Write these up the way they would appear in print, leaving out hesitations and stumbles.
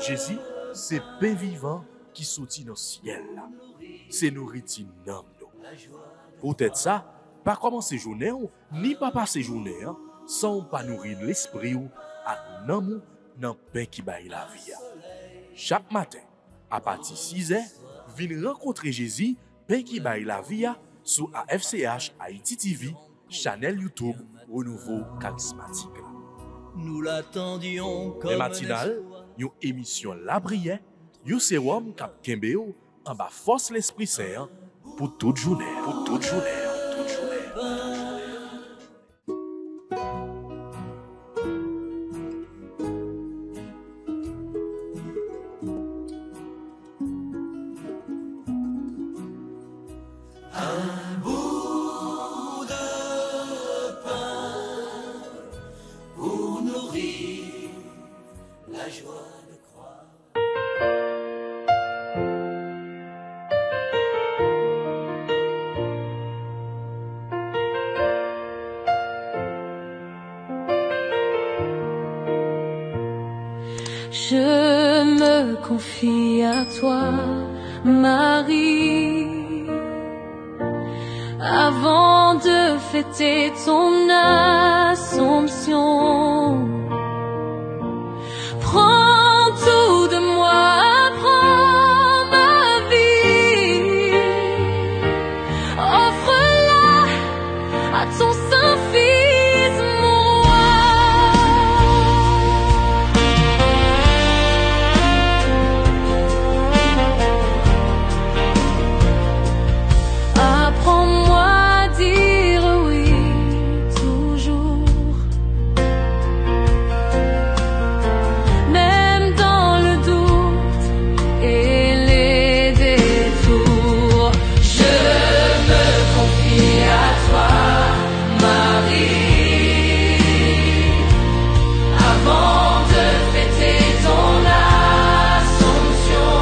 Jésus, c'est pain vivant qui sortit dans le ciel. C'est nourriture dans nous. Peut-être ça, pas commencer journée ni pas passer journée sans pas nourrir l'esprit ou à l'amour dans le pain qui baille la vie. Chaque matin, à partir de 6h, venez rencontrer Jésus, pain qui baille la vie sur AFCH Haïti TV, channel YouTube Renouveau Charismatique. Nous l'attendions comme les matinales, une émission La Prière, un sérum cap Kembeo en bas force l'Esprit Saint pour toute journée, pour toute journée, toute journée. Je me confie à toi, Marie, avant de fêter ton Assomption. Prends tout de moi, prends ma vie, offre-la à ton Saint-Fils, mon roi. Apprends-moi à dire oui toujours, même dans le doute et les détours. Je me confie à toi, Marie, avant de fêter ton Assomption.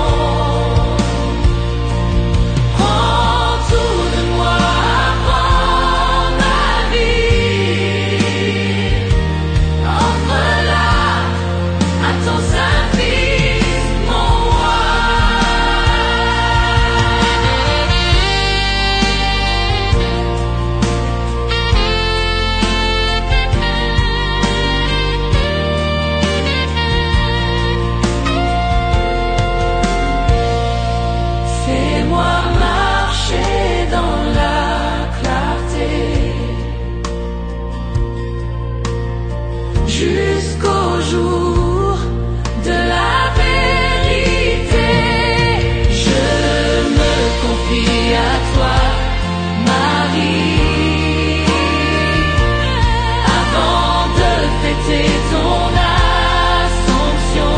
Prends tout de moi, prends ma vie, offre-la à ton Saint-Fils, mon roi. Fais-moi marcher dans la clarté jusqu'au jour de la vérité. Je me confie à toi, Marie, avant de fêter ton Assomption.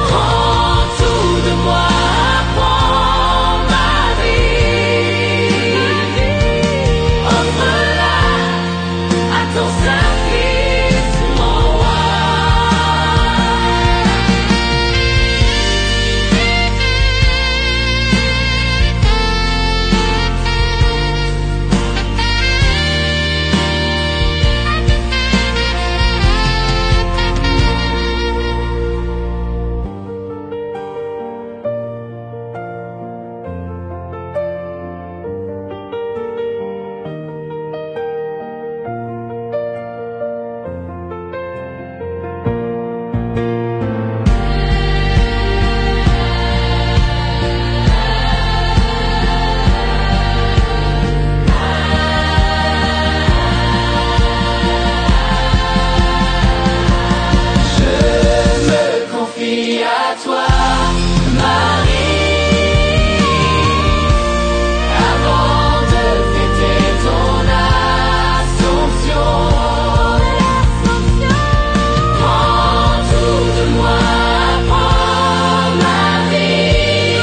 Prends tout de moi, prends ma vie, offre-la à ton Saint-Fils, mon roi. Je me confie à toi, Marie, avant de fêter ton Assomption. Prends tout de moi, prends ma vie,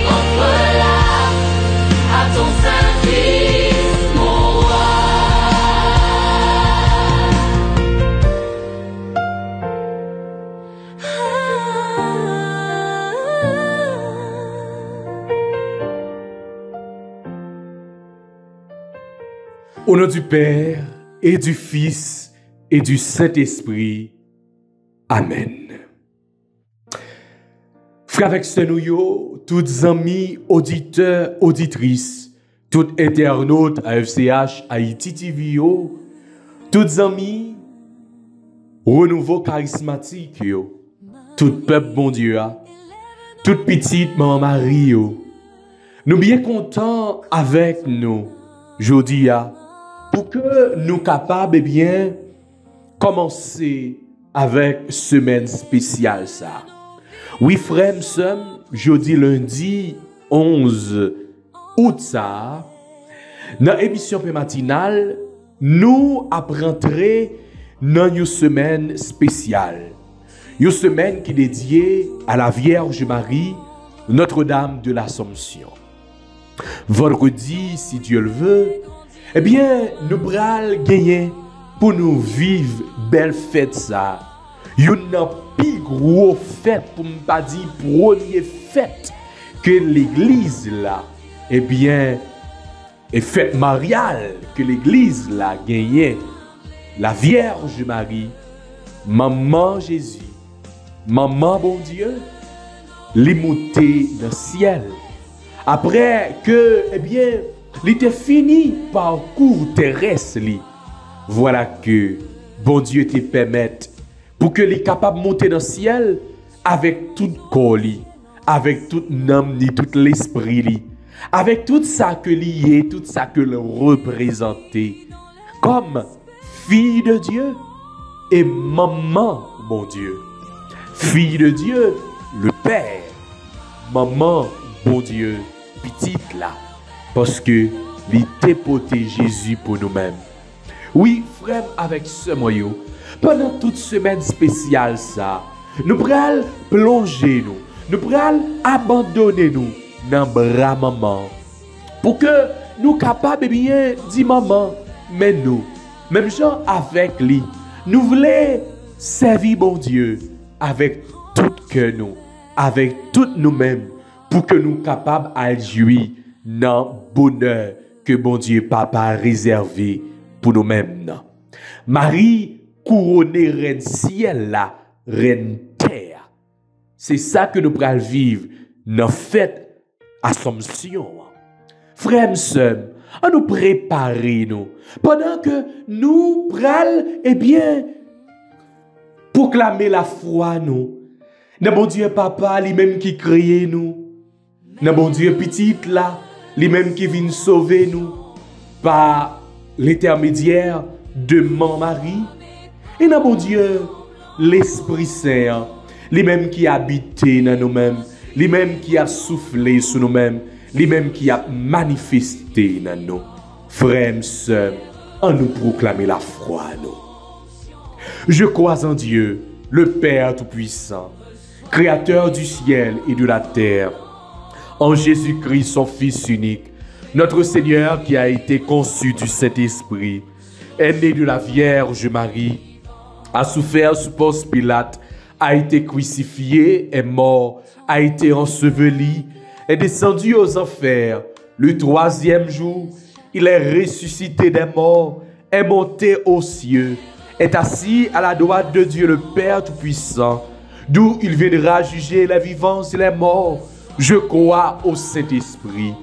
offre-la à ton Saint-Fils, mon roi. Au nom du Père et du Fils et du Saint-Esprit. Amen. Frères avec nous, tous amis, auditeurs, auditrices, tous internautes AFCH, Haïti TV, tous amis, renouveau charismatique, tout peuple bon Dieu, toute petite maman Marie, nous bien contents avec nous, aujourd'hui, pour que nous capables bien commencer avec semaine spéciale ça. Oui, frère, jeudi, lundi 11 août ça, dans l'émission matinale, nous apprenons dans une semaine spéciale. Une semaine qui est dédiée à la Vierge Marie, Notre-Dame de l'Assomption. Vendredi, si Dieu le veut, eh bien, nous allons gagner pour nous vivre belle fête ça. Une plus gros fête, pour ne pas dire première fête que l'église là, eh bien, est fête mariale que l'église là gagné. La Vierge Marie, maman Jésus, maman bon Dieu, l'immontée dans le ciel. Après que, eh bien, il était fini parcours terrestre, voilà que bon Dieu te permette pour que les capable de monter dans le ciel avec tout corps, avec toute âme, tout l'esprit, avec tout ça que lié, tout ça que le représenté, comme fille de Dieu et maman, mon Dieu. Fille de Dieu, le Père, maman, bon Dieu, petite là, parce que il porté Jésus pour nous-mêmes. Oui, frère, avec ce moyen, pendant toute semaine spéciale ça, nous prenons plonger nous prenons abandonner nous dans bras maman, pour que nous capables bien dire maman, mais nous, même gens avec lui, nous voulons servir bon Dieu avec tout cœur nous, avec tout nous-mêmes, pour que nous capables à jouir dans le bonheur que bon Dieu Papa a réservé pour nous-mêmes. Marie couronnée reine ciel là, reine terre. C'est ça que nous allons vivre dans fête Assomption. Frères et sœurs, à nous préparer nous pendant que nous prenons eh bien proclamer la foi nous. Dans bon Dieu Papa, lui-même qui crée nous. Dans bon Dieu petite là, lui-même qui vient sauver nous par l'intermédiaire de mon Marie. Et dans bon Dieu, l'Esprit Saint, lui-même qui habite dans nous-mêmes, lui-même qui a soufflé sur nous-mêmes, lui-même qui a manifesté dans nous. Frères et sœurs, en nous proclamer la foi nous. Je crois en Dieu, le Père Tout-Puissant, Créateur du ciel et de la terre, en Jésus-Christ, son Fils unique, notre Seigneur qui a été conçu du Saint-Esprit, est né de la Vierge Marie, a souffert sous Ponce Pilate, a été crucifié, est mort, a été enseveli, est descendu aux enfers. Le troisième jour, il est ressuscité des morts, est monté aux cieux, est assis à la droite de Dieu le Père Tout-Puissant, d'où il viendra juger les vivants et les morts. Je crois au Saint-Esprit,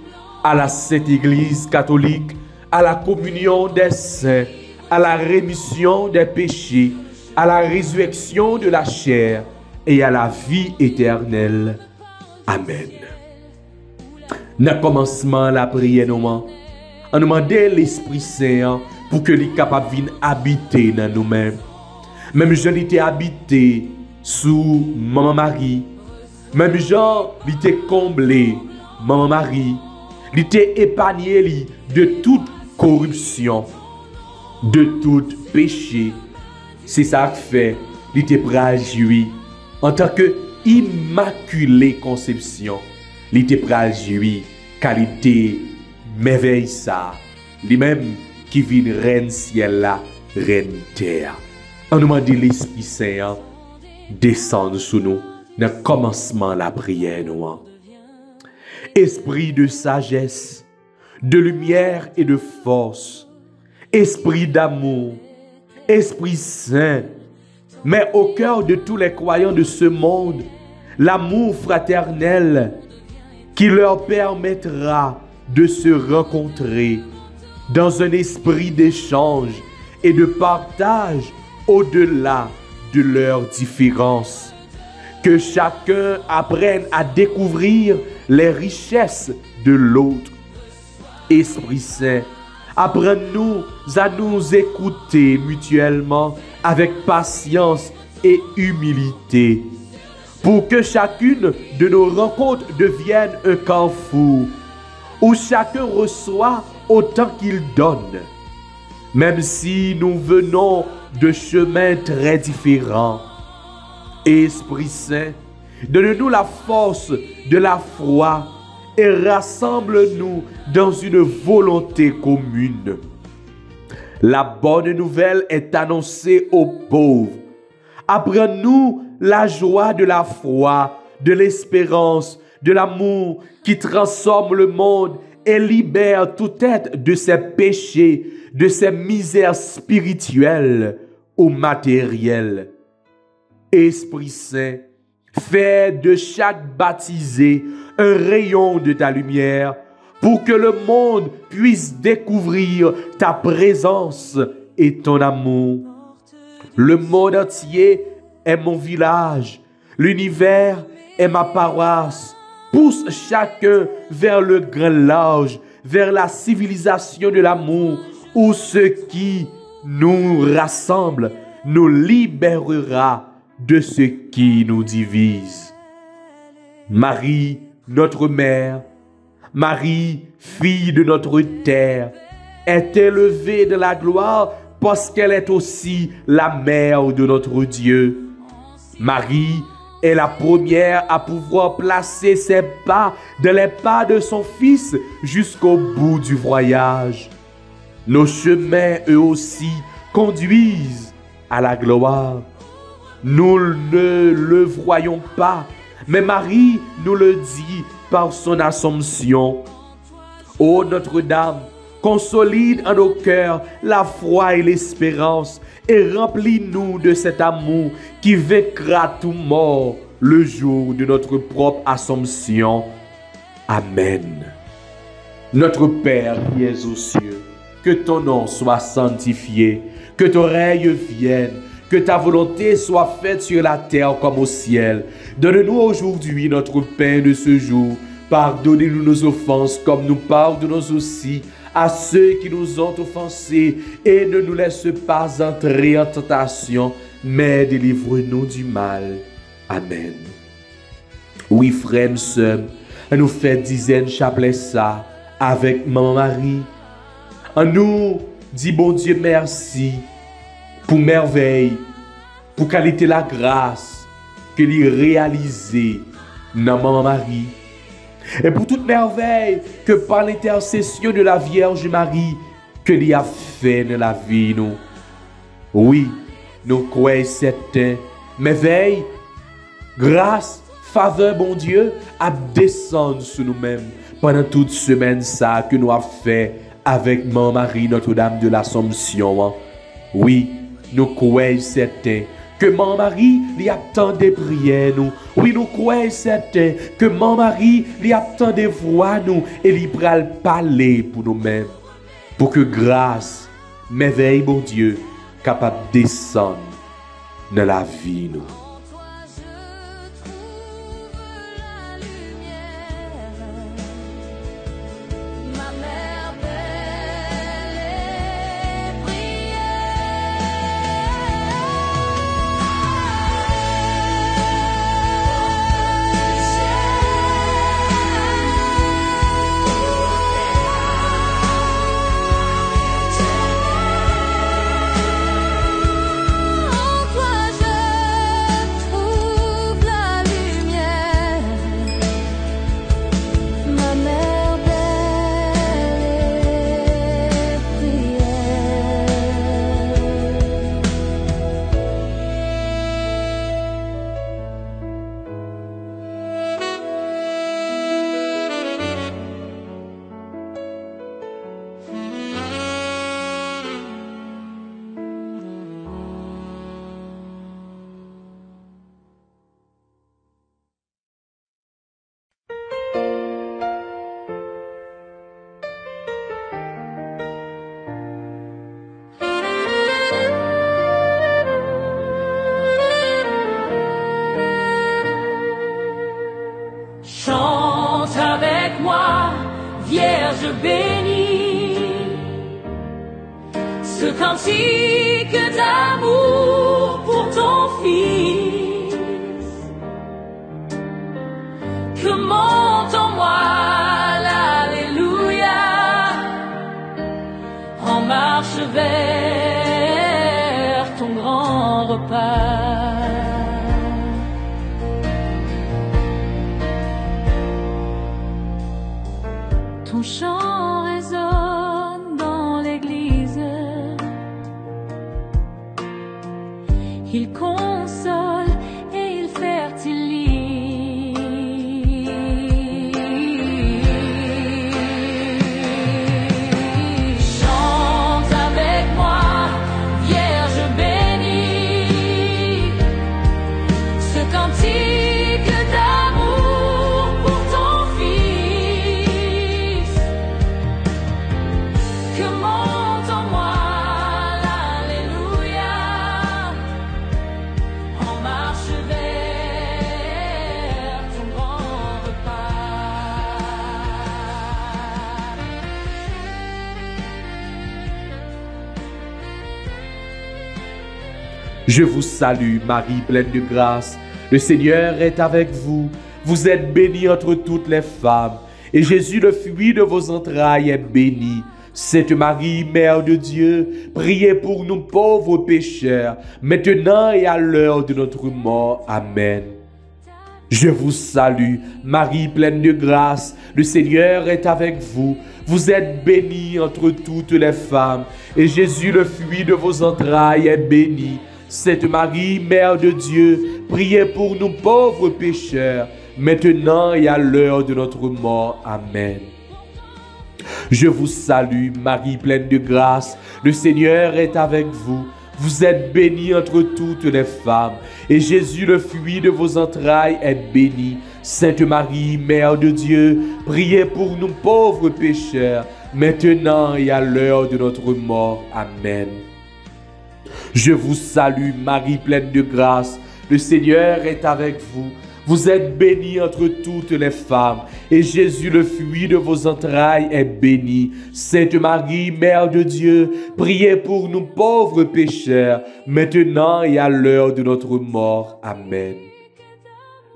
à la Sainte Église catholique, à la communion des saints, à la rémission des péchés, à la résurrection de la chair et à la vie éternelle. Amen. Dans le commencement, la prière, on demande l'Esprit Saint pour que les capables viennent habiter dans nous-mêmes. Même je l'étais habité sous Maman Marie. Même Jean, il était comblé, Maman Marie. Il était épargné de toute corruption, de tout péché. C'est ça que fait, il était prêt en tant que immaculée conception. Il était prêt car il était merveille ça. Lui-même qui vit reine ciel là, reine terre. On nous demande l'Esprit Saint descendre sur nous. Dans le commencement la prière, nous. Esprit de sagesse, de lumière et de force, Esprit d'amour, Esprit Saint, mets au cœur de tous les croyants de ce monde l'amour fraternel qui leur permettra de se rencontrer dans un esprit d'échange et de partage au-delà de leurs différences. Que chacun apprenne à découvrir les richesses de l'autre. Esprit Saint, apprends-nous à nous écouter mutuellement avec patience et humilité, pour que chacune de nos rencontres devienne un carrefour où chacun reçoit autant qu'il donne, même si nous venons de chemins très différents. Esprit Saint, donne-nous la force de la foi et rassemble-nous dans une volonté commune. La bonne nouvelle est annoncée aux pauvres. Apprends-nous la joie de la foi, de l'espérance, de l'amour qui transforme le monde et libère tout être de ses péchés, de ses misères spirituelles ou matérielles. Esprit Saint, fais de chaque baptisé un rayon de ta lumière pour que le monde puisse découvrir ta présence et ton amour. Le monde entier est mon village, l'univers est ma paroisse. Pousse chacun vers le grand large, vers la civilisation de l'amour, où ce qui nous rassemble nous libérera de ce qui nous divise. Marie, notre mère, Marie, fille de notre terre, est élevée de la gloire parce qu'elle est aussi la mère de notre Dieu. Marie est la première à pouvoir placer ses pas dans les pas de son Fils jusqu'au bout du voyage. Nos chemins, eux aussi, conduisent à la gloire. Nous ne le voyons pas, mais Marie nous le dit par son Assomption. Ô Notre-Dame, consolide en nos cœurs la foi et l'espérance et remplis-nous de cet amour qui vaincra tout mort le jour de notre propre Assomption. Amen. Notre Père qui es aux cieux, que ton nom soit sanctifié, que ton règne vienne, que ta volonté soit faite sur la terre comme au ciel. Donne-nous aujourd'hui notre pain de ce jour. Pardonnez-nous nos offenses comme nous pardonnons aussi à ceux qui nous ont offensés. Et ne nous laisse pas entrer en tentation, mais délivre-nous du mal. Amen. Oui, frères et sœurs, nous fait dizaine chapelet ça avec Maman Marie. En nous dit bon Dieu merci pour merveille, pour qualité la grâce que l'y réalisé dans Maman Marie. Et pour toute merveille que par l'intercession de la Vierge Marie que l'y a fait dans la vie nous. Oui, nous croyons certain, mais veille, grâce, faveur, bon Dieu, à descendre sur nous-mêmes pendant toute semaine ça que nous avons fait avec Maman Marie, Notre-Dame de l'Assomption. Oui, nous croyons certain que Maman Marie lui a tant de prières nous. Oui, nous croyons certain que Maman Marie lui a tant de voix nous et lui pral parler pour nous-mêmes. Pour que grâce, merveille, bon Dieu, capable de descendre dans la vie nous. ce cantique d'amour pour ton Fils que monte en moi l'Alléluia en marche vers ton grand repas. Ton chant résonne dans l'église, il console et il fertilise. Chante avec moi, Vierge bénie, ce cantique d'amour pour ton Fils que monte en moi l'Alléluia en marche vers ton grand repas. Je vous salue, Marie pleine de grâce. Le Seigneur est avec vous. Vous êtes bénie entre toutes les femmes. Et Jésus, le fruit de vos entrailles, est béni. Sainte Marie, Mère de Dieu, priez pour nous pauvres pécheurs, maintenant et à l'heure de notre mort. Amen. Je vous salue, Marie pleine de grâce. Le Seigneur est avec vous. Vous êtes bénie entre toutes les femmes. Et Jésus, le fruit de vos entrailles, est béni. Sainte Marie, Mère de Dieu, priez pour nous pauvres pécheurs, maintenant et à l'heure de notre mort. Amen. Je vous salue, Marie pleine de grâce. Le Seigneur est avec vous. Vous êtes bénie entre toutes les femmes. Et Jésus, le fruit de vos entrailles, est béni. Sainte Marie, Mère de Dieu, priez pour nous pauvres pécheurs, maintenant et à l'heure de notre mort. Amen. Je vous salue, Marie pleine de grâce. Le Seigneur est avec vous. Vous êtes bénie entre toutes les femmes. Et Jésus, le fruit de vos entrailles, est béni. Sainte Marie, Mère de Dieu, priez pour nous pauvres pécheurs, maintenant et à l'heure de notre mort. Amen.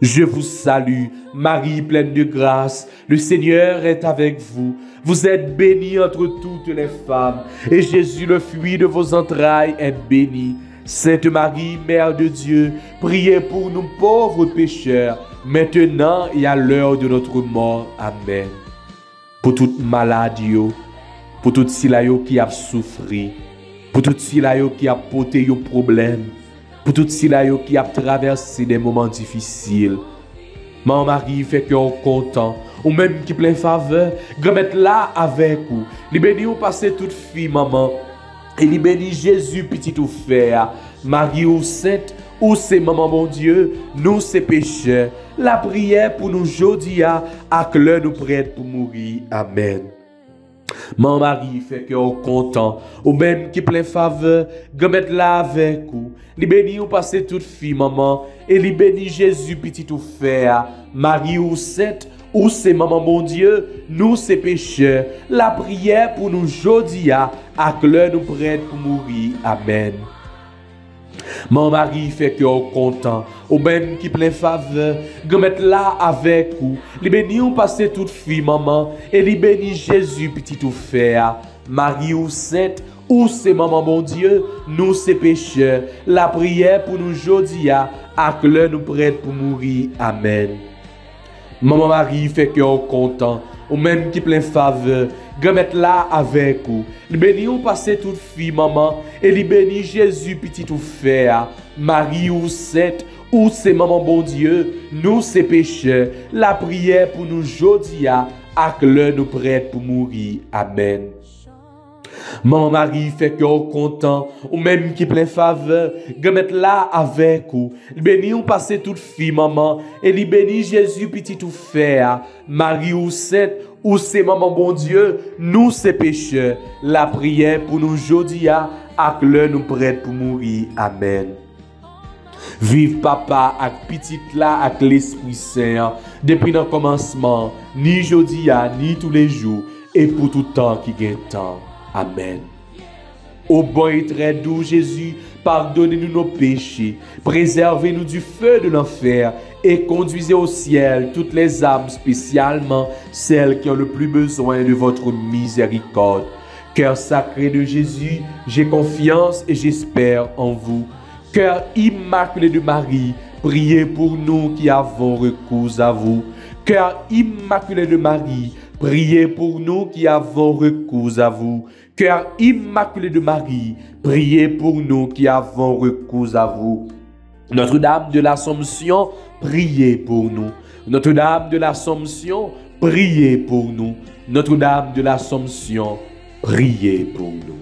Je vous salue, Marie pleine de grâce. Le Seigneur est avec vous. Vous êtes bénie entre toutes les femmes. Et Jésus, le fruit de vos entrailles, est béni. Sainte Marie, Mère de Dieu, priez pour nous pauvres pécheurs, maintenant et à l'heure de notre mort. Amen. Pour toute maladie, pour tout silayo qui a souffert, pour tout silayo qui a porté un problème, pour tout silayo qui a traversé des moments difficiles. Maman Marie fait que on content, ou même qui plein faveur, grand là avec vous. Li béni ou passer toute fille, maman. Et li béni Jésus, petit ou frère. Marie ou sainte, ou c'est maman mon Dieu, nous c'est pécheurs. La prière pour nous aujourd'hui, à que l'heure nous prête pour mourir. Amen. Maman Marie fait que on content, ou même qui plein faveur, grand là avec vous. Li béni ou passer toute fille, maman. Et li béni Jésus, petit ou frère. Marie ou sainte, ou c'est maman mon Dieu, nous c'est pécheurs. La prière pour nous aujourd'hui, à que l'heure nous prête pour mourir. Amen. Mon mari fait que on content, ou même qui plein faveur, grand là avec vous. Li béni ou passer toute fille, maman, et li béni Jésus, petit ou frère. Marie ou sainte, ou c'est maman bon Dieu, nous c'est pécheurs. La prière pour nous aujourd'hui, à que l'heure nous prête pour mourir. Amen. Maman Marie fait que on content, ou même qui plein faveur, grand là avec vous. Li béni ou passer toute fille, maman, et li béni Jésus, petit ou frère. Marie ou sainte, ou c'est maman bon Dieu, nous c'est pécheurs. La prière pour nous aujourd'hui, à que l'heure nous prête pour mourir. Amen. Maman Marie fait que on content, ou même qui plein faveur, grand là avec vous. Béni ou passer toute fille, maman, et li béni Jésus, petit ou frère. Marie ou sainte, ou c'est maman bon Dieu, nous c'est pécheurs. La prière pour nous aujourd'hui, à que l'heure nous prête pour mourir. Amen. Vive papa ak petite là ak l'Esprit Saint, depuis le commencement, ni aujourd'hui, ni tous les jours, et pour tout temps qui gagne temps. Amen. Ô bon et très doux Jésus, pardonnez-nous nos péchés, préservez-nous du feu de l'enfer et conduisez au ciel toutes les âmes, spécialement celles qui ont le plus besoin de votre miséricorde. Cœur sacré de Jésus, j'ai confiance et j'espère en vous. Cœur immaculé de Marie, priez pour nous qui avons recours à vous. Cœur immaculé de Marie, priez pour nous qui avons recours à vous. Cœur immaculé de Marie, priez pour nous qui avons recours à vous. Notre-Dame de l'Assomption, priez pour nous. Notre-Dame de l'Assomption, priez pour nous. Notre-Dame de l'Assomption, priez pour nous.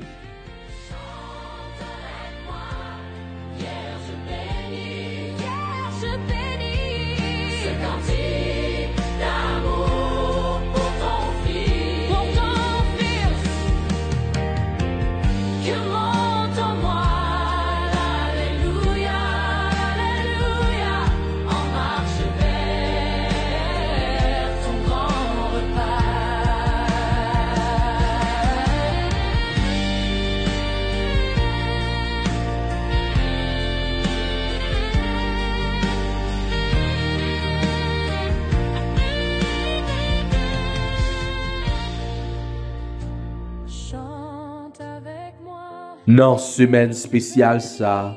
Dans semaine spéciale ça,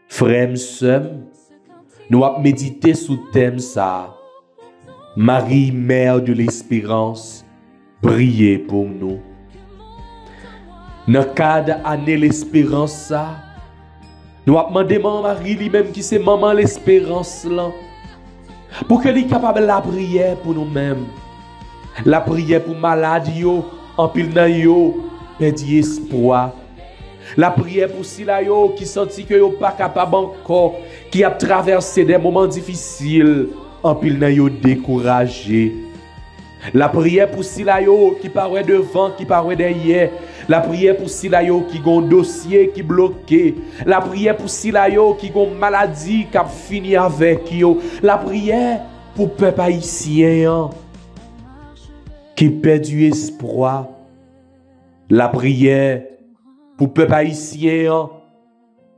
frère Sem, nous avons médité sous thème ça. Marie, Mère de l'Espérance, priez pour nous. Dans le cadre année l'Espérance ça, nous avons demandé à Marie lui-même qui c'est maman l'Espérance là, pour qu'elle soit capable de la prière pour nous-mêmes. La prière pour malades yo, en pile nan yo, perdu espoir. La prière pour ceux qui sentent que yo pas capable encore, qui a traversé des moments difficiles, en pile nan yo découragé. La prière pour ceux qui paraît devant, qui paraît derrière. La prière pour ceux qui ont un dossier qui bloqué. La prière pour ceux qui ont une maladie qui a fini avec yo. La prière pour peuple haïtien qui perd du espoir. La prière pour peuple haïtien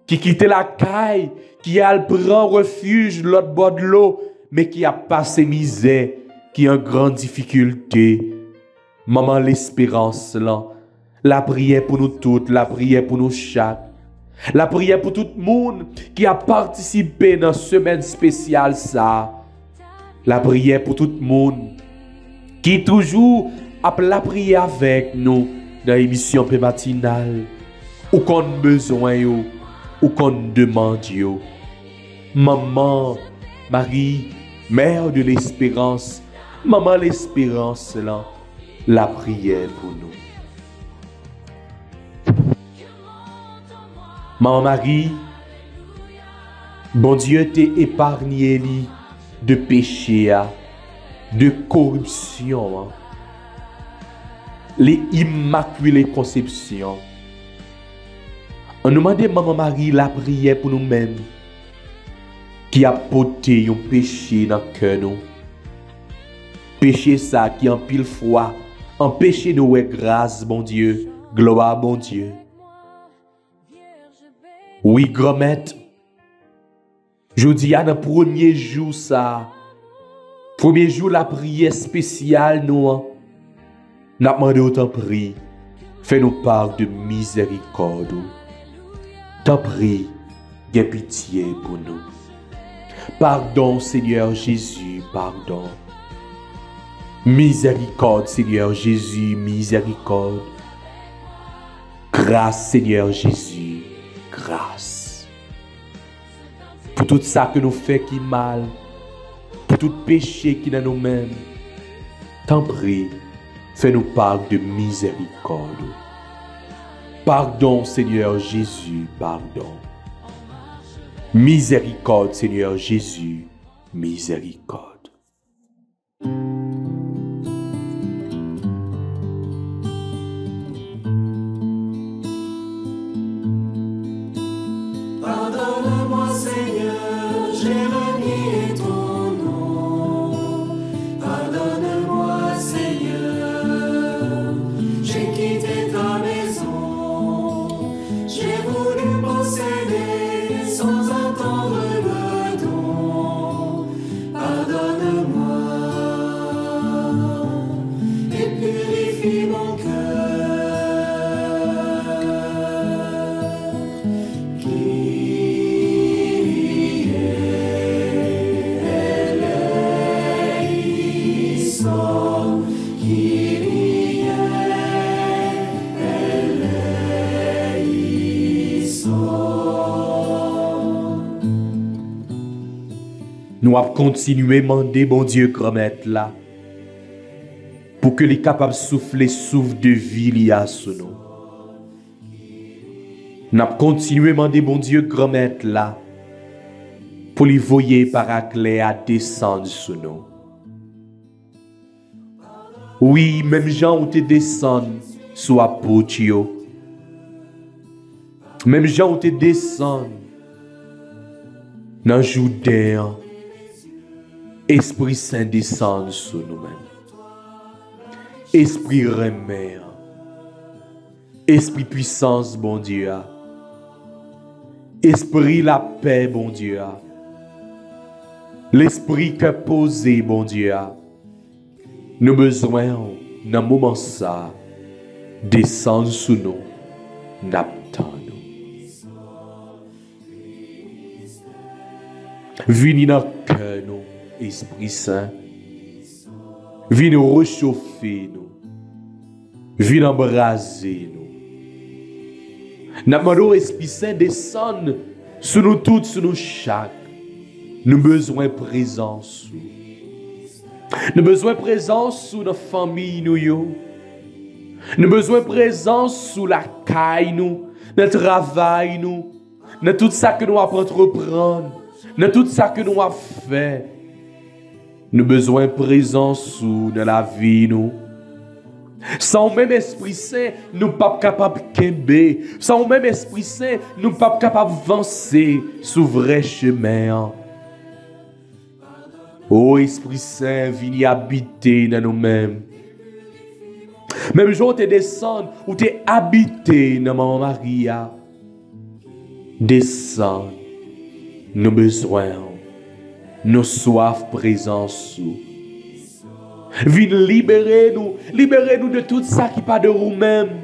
qui quitte la caille, qui a prend refuge de l'autre bord de l'eau, mais qui a passé misère, qui a une grande difficulté. Maman l'Espérance là, la prière pour nous toutes, la prière pour nous chaque. La prière pour tout le monde qui a participé dans cette semaine spéciale ça. La prière pour tout le monde qui toujours a la prière avec nous dans l'émission matinale. Ou qu'on besoin yo, ou qu'on demande yo. Maman, Marie, Mère de l'Espérance, Maman l'Espérance là, la prière pour nous. Maman Marie, bon Dieu t'est épargné de péché, de corruption, les immaculées conceptions. On nous demande Maman Marie la prière pour nous-mêmes qui a porté un péché dans le cœur nous. Péché ça qui en pile fois empêche nous grâce bon Dieu, gloire bon Dieu. Oui, grand-mère, je dis dans le premier jour ça, premier jour la prière spéciale nous, n'a demandé autant prie, fais-nous part de miséricorde. T'en prie, aie pitié pour nous. Pardon, Seigneur Jésus, pardon. Miséricorde, Seigneur Jésus, miséricorde. Grâce, Seigneur Jésus, grâce. Pour tout ça que nous faisons qui mal, pour tout péché qui est dans nous-mêmes, t'en prie, fais-nous part de miséricorde. Pardon, Seigneur Jésus, pardon. Miséricorde, Seigneur Jésus, miséricorde. Pardonne-moi, Seigneur, j'ai renié ton nom. Pardonne-moi, Seigneur, j'ai quitté ta maison. donner sans attendre le don. Pardonne-moi et purifie mon cœur. Nous avons continué à demander, bon Dieu, comme être là, pour que les capables de souffler souffle de vie lié à ce nom. Nous avons continué à demander, bon Dieu, comme être là, pour les voyer paraclet à descendre sur nous. Oui, même gens où te descendent sur apôtre, même gens où te descendent dans Jourdain. Esprit Saint descend sur nous-mêmes. Esprit remède. Esprit puissance, bon Dieu. Esprit la paix, bon Dieu. L'esprit que posé, bon Dieu. Nous besoin, dans le moment ça, descendre sur nous, n'attend nous. Venez dans le cœur, nous. Esprit Saint, viens nous réchauffer, nous. Viens embraser, nous. Nous demandons Esprit Saint descendre sur nous tous, sur nous chaque. Nous avons besoin de présence. Nous avons besoin de présence sur nos familles, nous. Nous avons besoin de présence sur la caille, nous. Notre travail, nous. Dans tout ça que nous avons entreprendre. Dans tout ça que nous avons fait. Nous avons besoin de présence dans la vie, nous. Sans même Esprit Saint, nous ne sommes pas capables de kembe. Sans même Esprit Saint, nous ne sommes pas capables d'avancer sur le vrai chemin. Oh Esprit Saint, viens habiter dans nous-mêmes. Même jour tu descends ou tu habité dans Maman Maria. Descends, nous besoin. Nos soif présence. Viens libérer nous de tout ça qui pas de nous-mêmes.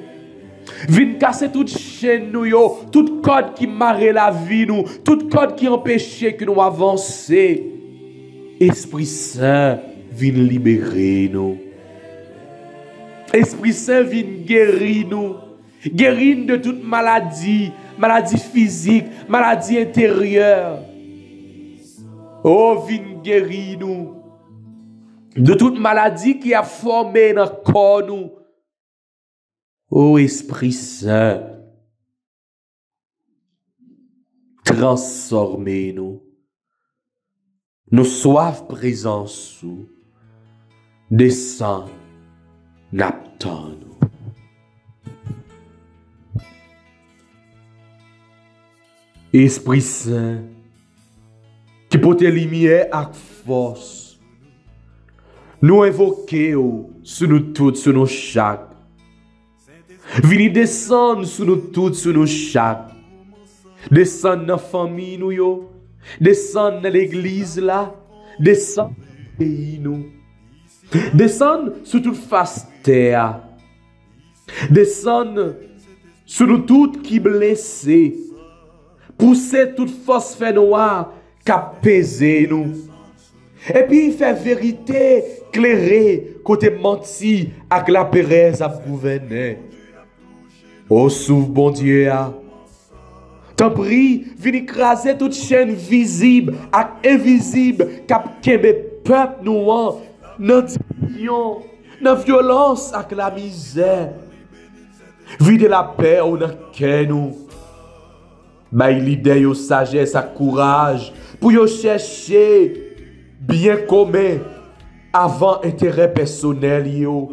Viens casser toute chaîne nous yo, toute code qui marre la vie nous, toute code qui empêche que nous avancer. Esprit Saint, viens libérer nous. Esprit Saint, viens guérir nous. Guérir de toute maladie, maladie physique, maladie intérieure. Oh, viens guérir nous de toute maladie qui a formé dans le corps nous. Oh, Esprit Saint, transformez-nous. Nous soif présence sous. Descends, n'attends-nous. Esprit Saint, qui porte lumière avec force. Nous invoquons sur nous tous, sur nous chaque. Venez descendre sur nous tous, sur nous chaque. Descendre dans la famille, nous. Descendre dans l'église, là. Descendre dans le pays, nous. Descendre sur toute face terre. Descendre sur nous tous qui blessés. Pousser toute force fait noire. Qu'apaiser nous. Et puis faire vérité, clairer, côté menti, avec la pérèse à gouverner. Oh, souffle, bon Dieu, t'en prie, viens écraser toute chaîne visible et invisible, cap kembe peuple nous, dans division, dans violence, avec la misère. Vide la paix ou dans cœur nous. Bail l'idée yo sagesse et courage pour yo chercher bien commun avant intérêt personnel yo.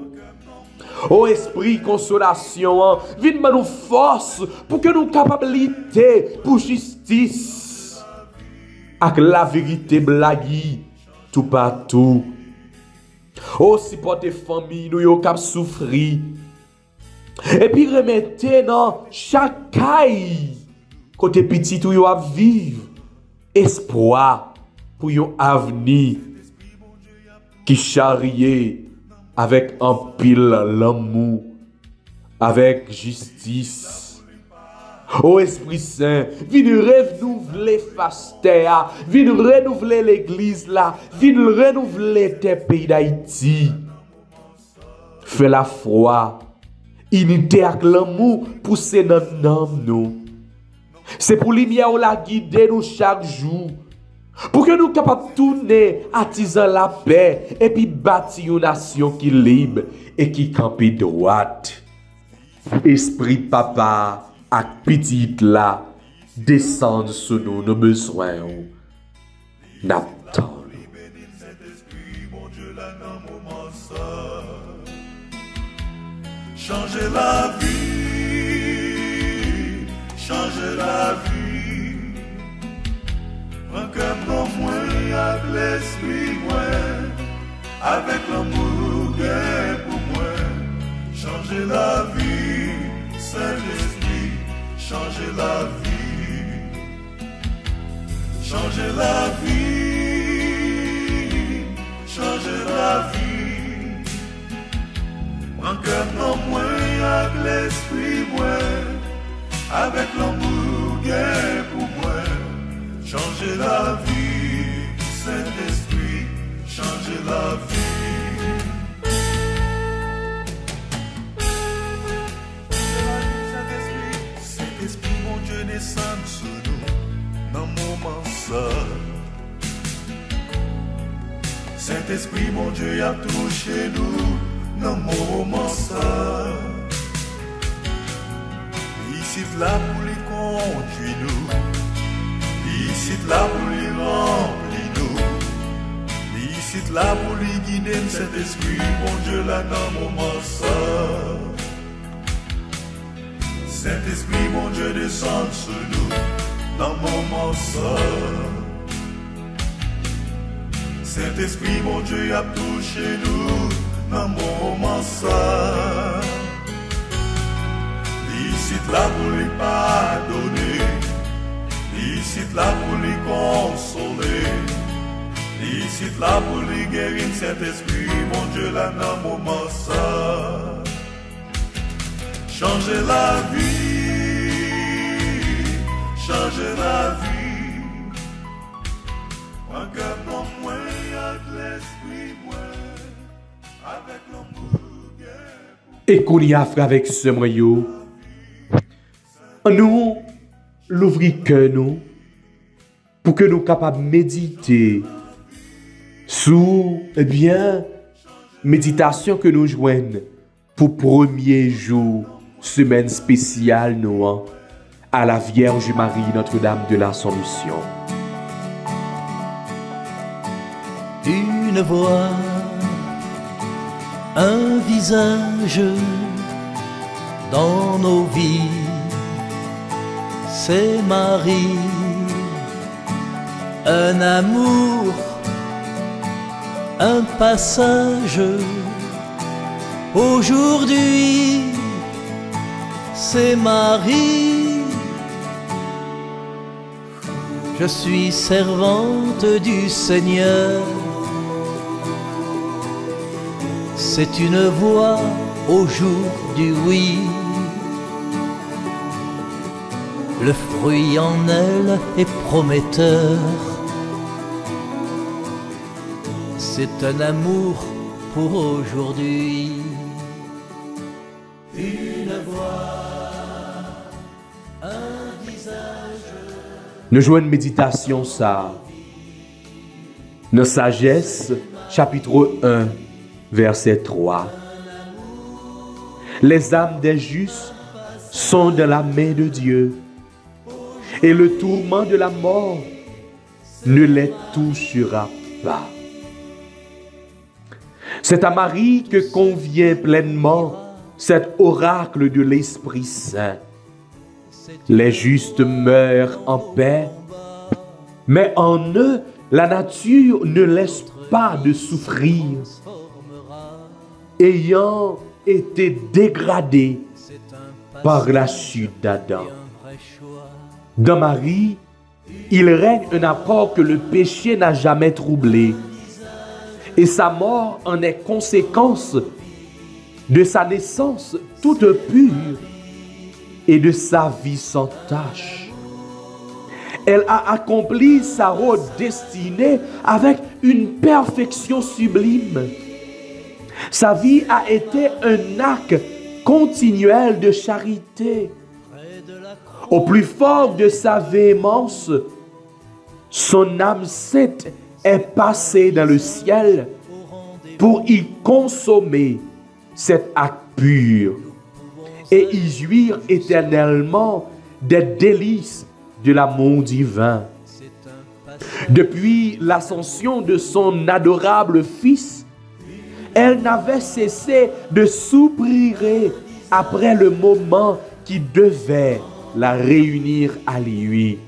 Oh esprit consolation, viens nous force pour que nous capables pour justice avec la vérité blagui tout partout. Oh si porte famille nous yo cap souffrir. Et puis remettez dans chaque caille côté petit où yo a vivre espoir pour un avenir qui charrié avec un pile l'amour, avec justice. Ô Esprit Saint, viens renouveler Fastea, viens renouveler l'église là, viens renouveler tes pays d'Haïti. Fais la foi, unité avec l'amour, pousser dans nous. C'est pour lumière ou la guider nous chaque jour. Pour que nous capables de tourner, attisant la paix et puis bâtir une nation qui est libre et qui campe droite. Esprit papa, ak petite là, descend sur nous, nos besoins. N'attend. Changer la vie, changer la vie. Un cœur non moins avec l'esprit moins, avec l'amour gain pour moi. Changer la vie, Saint-Esprit, changer la vie. Changer la vie, changer la vie. Un cœur non moins avec l'esprit moins, avec l'amour gain pour moi. Changer la vie, Saint-Esprit, changer la vie. Saint-Esprit, mon Dieu, descend sur nous dans mon moment ça. Saint-Esprit, mon Dieu, a touché nous dans mon moment ça. Ici là pour les conduire nous. Ici là pour les remplir nous. Ici là pour les guider, cet esprit, mon Dieu, là dans mon moment ça. Saint-Esprit, mon Dieu, descend sur nous dans mon moment ça. Saint-Esprit, mon Dieu, a touché nous dans mon moment ça. Ici là pour les pardonner. Ici là pour les consoler, ici là pour les guérir, cet esprit, mon Dieu, là dans mon moment ça. Changer la vie, changer la vie. Un cœur non moins avec l'esprit moins, avec l'amour. Et qu'on y a fait avec ce moyen, nous l'ouvrir que nous pour que nous capables de méditer sur méditation que nous joignons pour premier jour semaine spéciale nous à la Vierge Marie Notre-Dame de l'Assomption. Une voix, un visage dans nos vies. C'est Marie, un amour, un passage. Aujourd'hui, c'est Marie. Je suis servante du Seigneur. C'est une voix au jour du oui. Le fruit en elle est prometteur. C'est un amour pour aujourd'hui. Une voix, un visage. Nous jouons une méditation ça. Nos sagesse, chapitre 1, verset 3. Les âmes des justes sont dans la main de Dieu. Et le tourment de la mort ne les touchera pas. C'est à Marie que convient pleinement cet oracle de l'Esprit Saint. Les justes meurent en paix, mais en eux, la nature ne laisse pas de souffrir, ayant été dégradée par la chute d'Adam. Dans Marie, il règne un accord que le péché n'a jamais troublé. Et sa mort en est conséquence de sa naissance toute pure et de sa vie sans tache. Elle a accompli sa haute destinée avec une perfection sublime. Sa vie a été un acte continuel de charité. Au plus fort de sa véhémence, son âme sainte est passée dans le ciel pour y consommer cet acte pur et y jouir éternellement des délices de l'amour divin. Depuis l'ascension de son adorable Fils, elle n'avait cessé de soupirer après le moment qui devait la réunir à lui.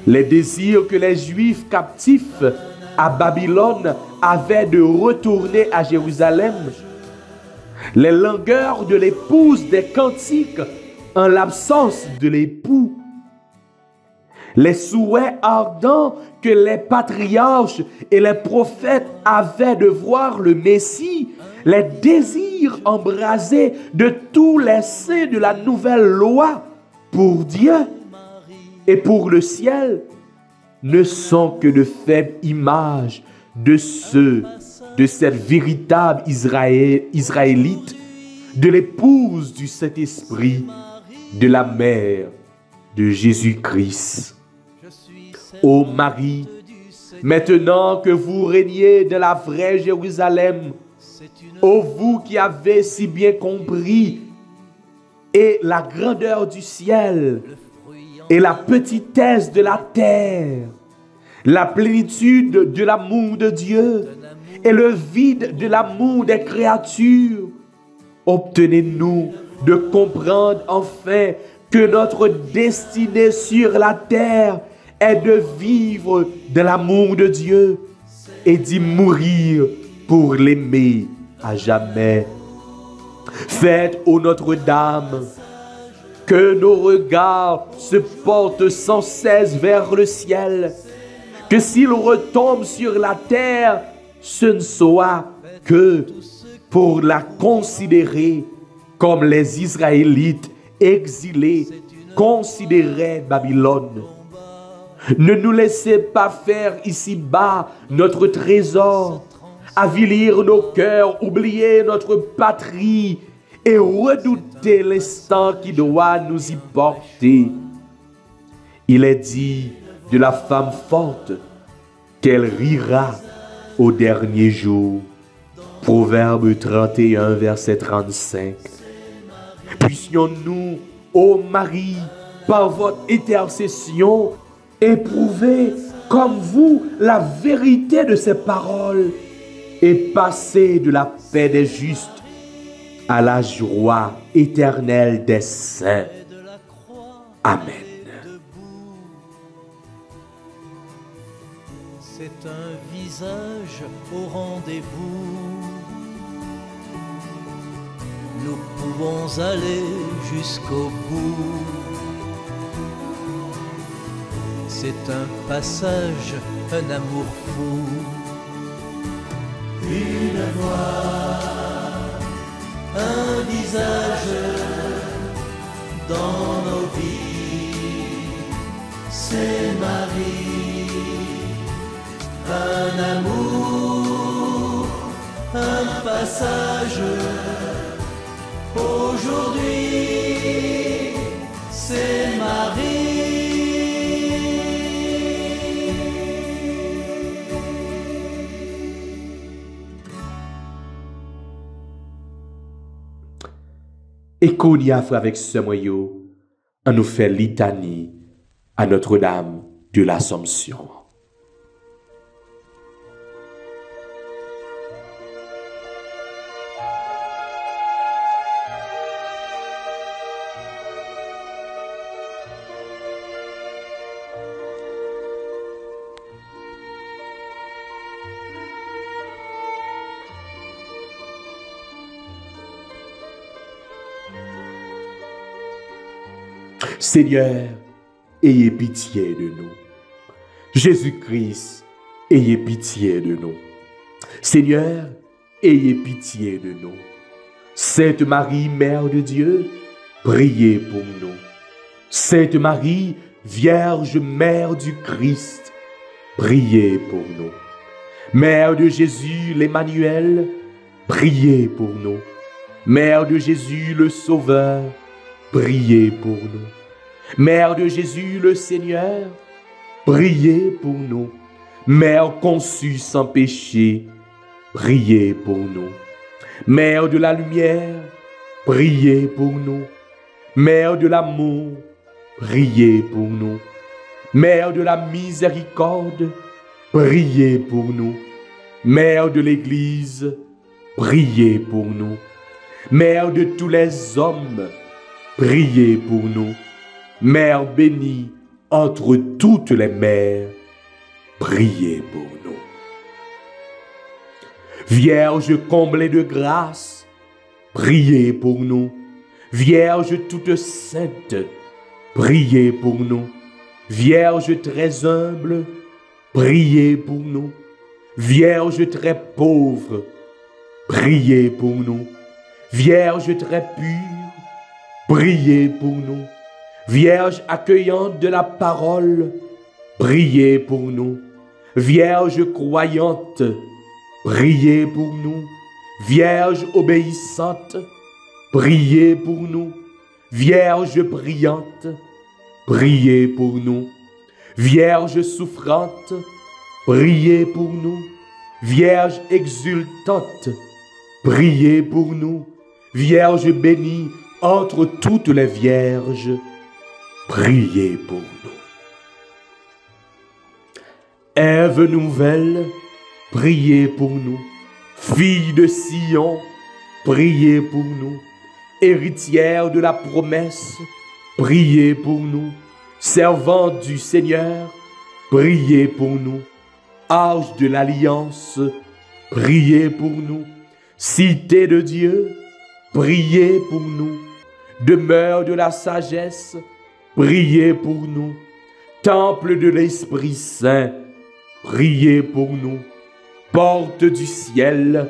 Les désirs que les Juifs captifs à Babylone avaient de retourner à Jérusalem, les langueurs de l'épouse des cantiques en l'absence de l'époux, les souhaits ardents que les patriarches et les prophètes avaient de voir le Messie, les désirs embrasés de tous les saints de la nouvelle loi pour Dieu et pour le ciel, ne sont que de faibles images de ceux de cette véritable Israélite, de l'épouse du Saint-Esprit, de la mère de Jésus-Christ. Ô Marie, maintenant que vous régnez dans la vraie Jérusalem, ô vous qui avez si bien compris et la grandeur du ciel et la petitesse de la terre, la plénitude de l'amour de Dieu et le vide de l'amour des créatures, obtenez-nous de comprendre enfin que notre destinée sur la terre est de vivre de l'amour de Dieu et d'y mourir pour l'aimer à jamais. Faites, ô Notre-Dame, que nos regards se portent sans cesse vers le ciel, que s'ils retombent sur la terre, ce ne soit que pour la considérer comme les Israélites exilés considéraient Babylone. Ne nous laissez pas faire ici-bas notre trésor, avilir nos cœurs, oublier notre patrie et redouter l'instant qui doit nous y porter. Il est dit de la femme forte qu'elle rira au dernier jour. Proverbe 31, verset 35. Puissions-nous, ô Marie, par votre intercession, éprouver comme vous la vérité de ces paroles et passer de la paix des justes à la joie éternelle des saints. Amen. C'est un visage au rendez-vous. Nous pouvons aller jusqu'au bout. C'est un passage, un amour fou. Une voix, un visage dans nos vies. C'est Marie, un amour, un passage. Aujourd'hui, c'est Marie. Et qu'on y a fait avec ce moyen, on nous fait litanie à Notre-Dame de l'Assomption. Seigneur, ayez pitié de nous. Jésus-Christ, ayez pitié de nous. Seigneur, ayez pitié de nous. Sainte Marie, Mère de Dieu, priez pour nous. Sainte Marie, Vierge Mère du Christ, priez pour nous. Mère de Jésus l'Emmanuel, priez pour nous. Mère de Jésus le Sauveur, priez pour nous. Mère de Jésus le Seigneur, priez pour nous. Mère conçue sans péché, priez pour nous. Mère de la lumière, priez pour nous. Mère de l'amour, priez pour nous. Mère de la miséricorde, priez pour nous. Mère de l'Église, priez pour nous. Mère de tous les hommes, priez pour nous. Mère bénie entre toutes les mères, priez pour nous. Vierge comblée de grâce, priez pour nous. Vierge toute sainte, priez pour nous. Vierge très humble, priez pour nous. Vierge très pauvre, priez pour nous. Vierge très pure, priez pour nous. Vierge accueillante de la parole, priez pour nous. Vierge croyante, priez pour nous. Vierge obéissante, priez pour nous. Vierge priante, priez pour nous. Vierge souffrante, priez pour nous. Vierge exultante, priez pour nous. Vierge bénie entre toutes les vierges, priez pour nous. Ève nouvelle, priez pour nous. Fille de Sion, priez pour nous. Héritière de la promesse, priez pour nous. Servante du Seigneur, priez pour nous. Arche de l'Alliance, priez pour nous. Cité de Dieu, priez pour nous. Demeure de la sagesse, priez pour nous. Temple de l'Esprit Saint, priez pour nous. Porte du ciel,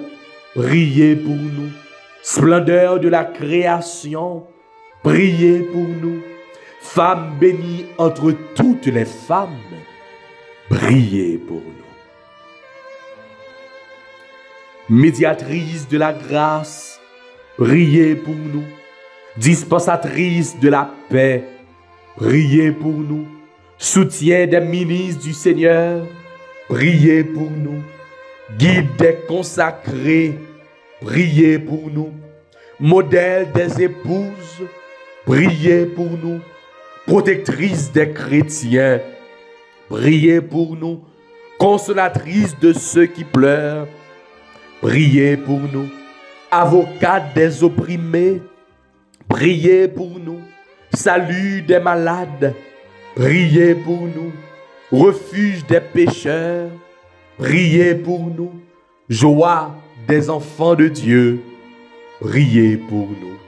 priez pour nous. Splendeur de la création, priez pour nous. Femme bénie entre toutes les femmes, priez pour nous. Médiatrice de la grâce, priez pour nous. Dispensatrice de la paix, priez pour nous. Soutien des ministres du Seigneur, priez pour nous. Guide des consacrés, priez pour nous. Modèle des épouses, priez pour nous. Protectrice des chrétiens, priez pour nous. Consolatrice de ceux qui pleurent, priez pour nous. Avocate des opprimés, priez pour nous. Salut des malades, priez pour nous. Refuge des pécheurs, priez pour nous. Joie des enfants de Dieu, priez pour nous.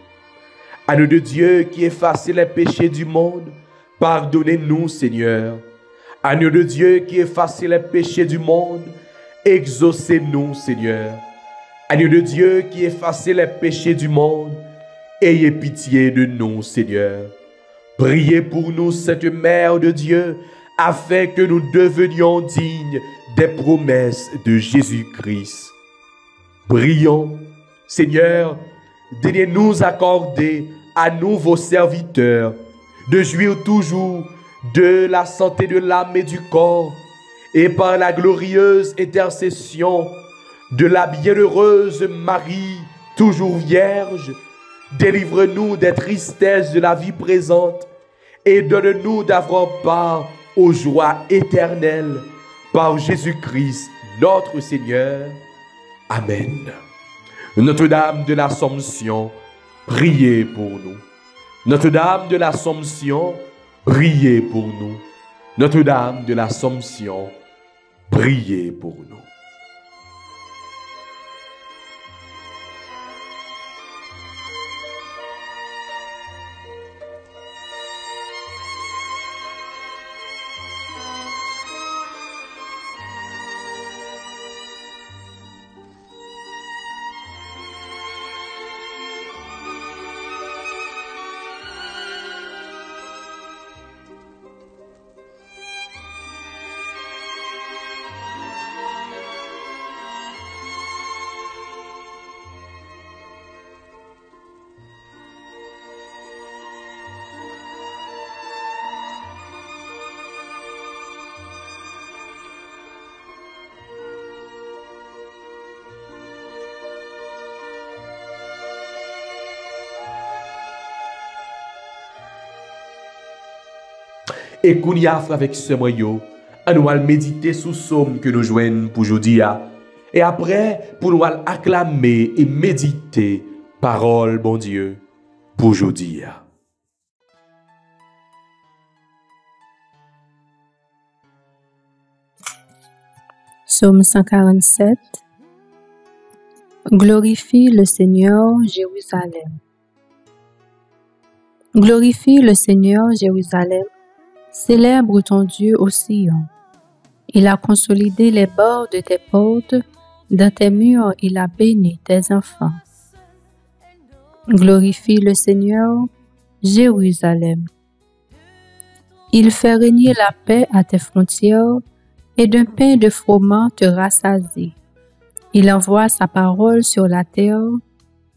Agneau de Dieu qui effacez les péchés du monde, pardonnez-nous, Seigneur. Agneau de Dieu qui effacez les péchés du monde, exaucez-nous, Seigneur. Agneau de Dieu qui effacez les péchés du monde, ayez pitié de nous, Seigneur. Priez pour nous, Sainte Mère de Dieu, afin que nous devenions dignes des promesses de Jésus-Christ. Prions, Seigneur, daignez-nous accorder à nous, vos serviteurs, de jouir toujours de la santé de l'âme et du corps, et par la glorieuse intercession de la bienheureuse Marie, toujours vierge, délivre-nous des tristesses de la vie présente et donne-nous d'avoir part aux joies éternelles par Jésus-Christ, notre Seigneur. Amen. Notre-Dame de l'Assomption, priez pour nous. Notre-Dame de l'Assomption, priez pour nous. Notre-Dame de l'Assomption, priez pour nous. Et qu'on y a avec ce moyen, on va méditer sous somme que nous joignons pour aujourd'hui. Et après, pour nous acclamer et méditer parole, bon Dieu, pour aujourd'hui. Psaume 147. Glorifie le Seigneur, Jérusalem. Glorifie le Seigneur, Jérusalem. Célèbre ton Dieu au Sion. Il a consolidé les bords de tes portes. Dans tes murs, il a béni tes enfants. Glorifie le Seigneur, Jérusalem. Il fait régner la paix à tes frontières et d'un pain de froment te rassasie. Il envoie sa parole sur la terre,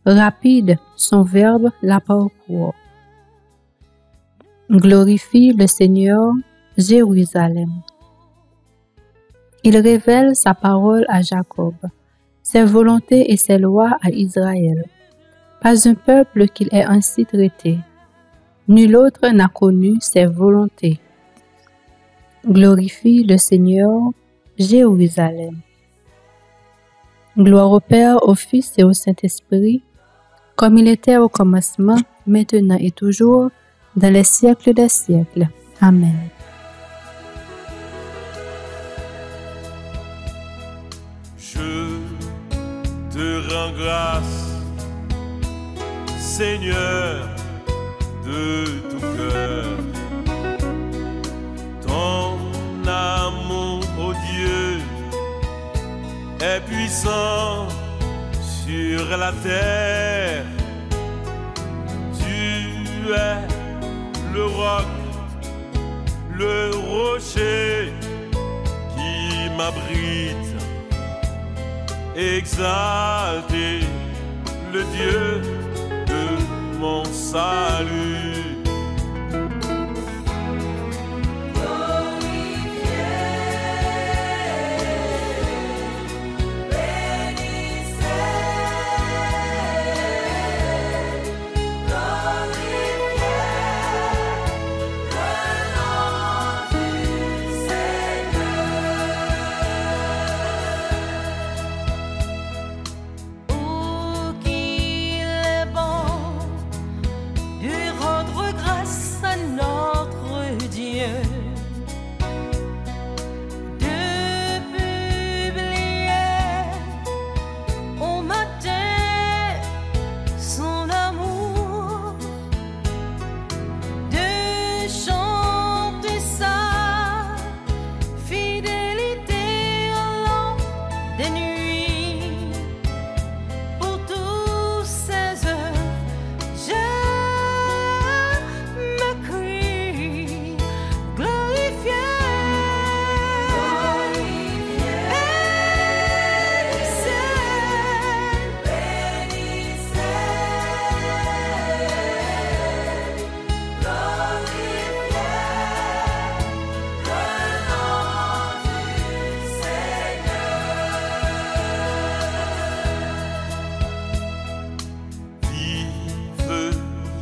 rapide son verbe la parcourt. Glorifie le Seigneur, Jérusalem. Il révèle sa parole à Jacob, ses volontés et ses lois à Israël. Pas un peuple qu'il ait ainsi traité. Nul autre n'a connu ses volontés. Glorifie le Seigneur, Jérusalem. Gloire au Père, au Fils et au Saint-Esprit, comme il était au commencement, maintenant et toujours, dans les siècles des siècles. Amen. Je te rends grâce, Seigneur, de tout cœur. Ton amour, ô Dieu, est puissant sur la terre. Tu es le roc, le rocher qui m'abrite. Exalté le Dieu de mon salut.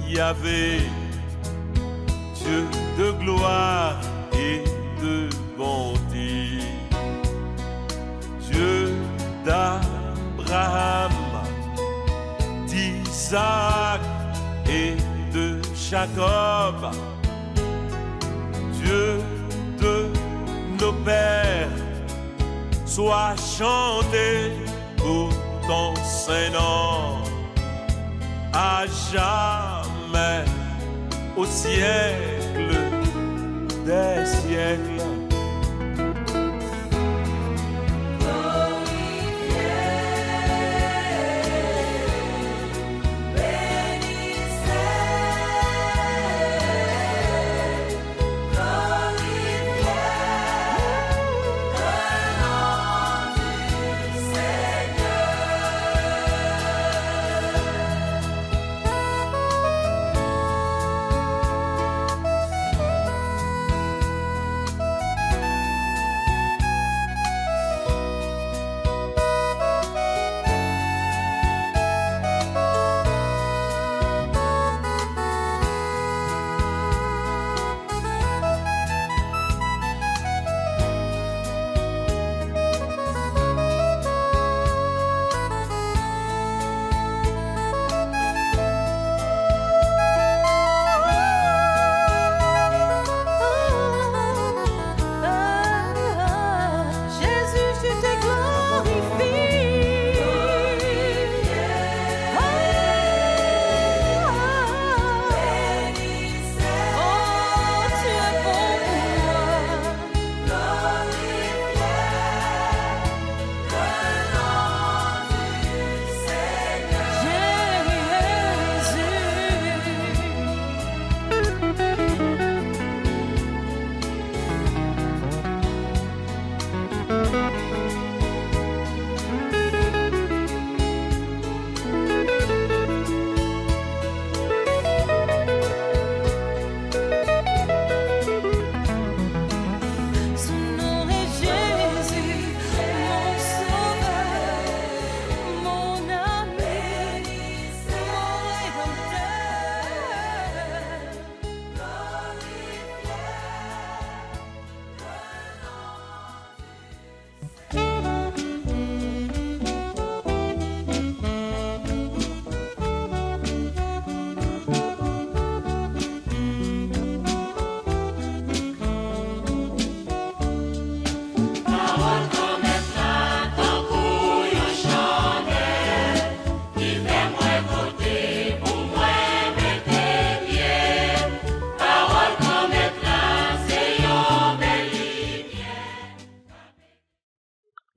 Yahvé, Dieu de gloire et de bonté, Dieu d'Abraham, d'Isaac et de Jacob, Dieu de nos pères, sois chanté pour ton Saint-Nom à jamais, au siècle des siècles.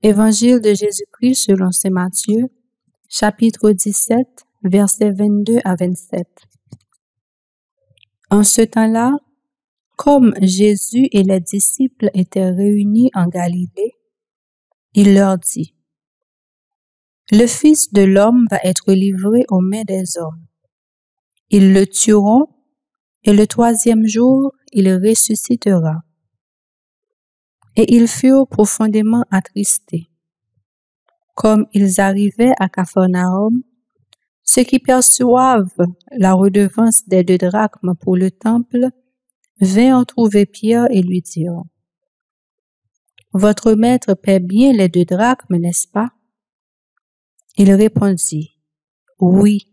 Évangile de Jésus-Christ selon saint Matthieu, chapitre 17, versets 22 à 27. En ce temps-là, comme Jésus et les disciples étaient réunis en Galilée, il leur dit, « Le Fils de l'homme va être livré aux mains des hommes. Ils le tueront, et le troisième jour, il ressuscitera. » Et ils furent profondément attristés. Comme ils arrivaient à Capharnaüm, ceux qui perçoivent la redevance des 2 drachmes pour le temple vinrent trouver Pierre et lui dirent, « Votre maître paie bien les 2 drachmes, n'est-ce pas? » Il répondit, « Oui. »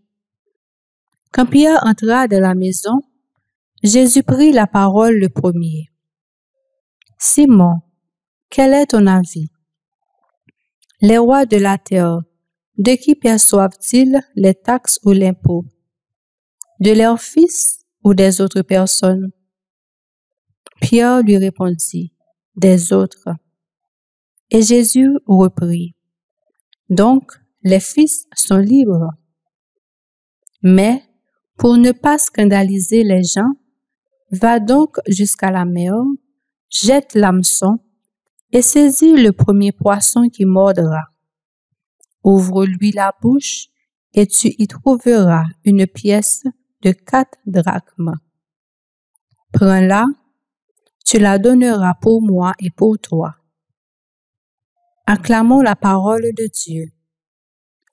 Quand Pierre entra dans la maison, Jésus prit la parole le premier. « Simon, quel est ton avis? Les rois de la terre, de qui perçoivent-ils les taxes ou l'impôt? De leurs fils ou des autres personnes? » Pierre lui répondit, « Des autres. » Et Jésus reprit, « Donc, les fils sont libres. Mais, pour ne pas scandaliser les gens, va donc jusqu'à la mer, jette l'hameçon et saisis le premier poisson qui mordra. Ouvre-lui la bouche et tu y trouveras une pièce de 4 drachmes. Prends-la, tu la donneras pour moi et pour toi. Acclamons la parole de Dieu.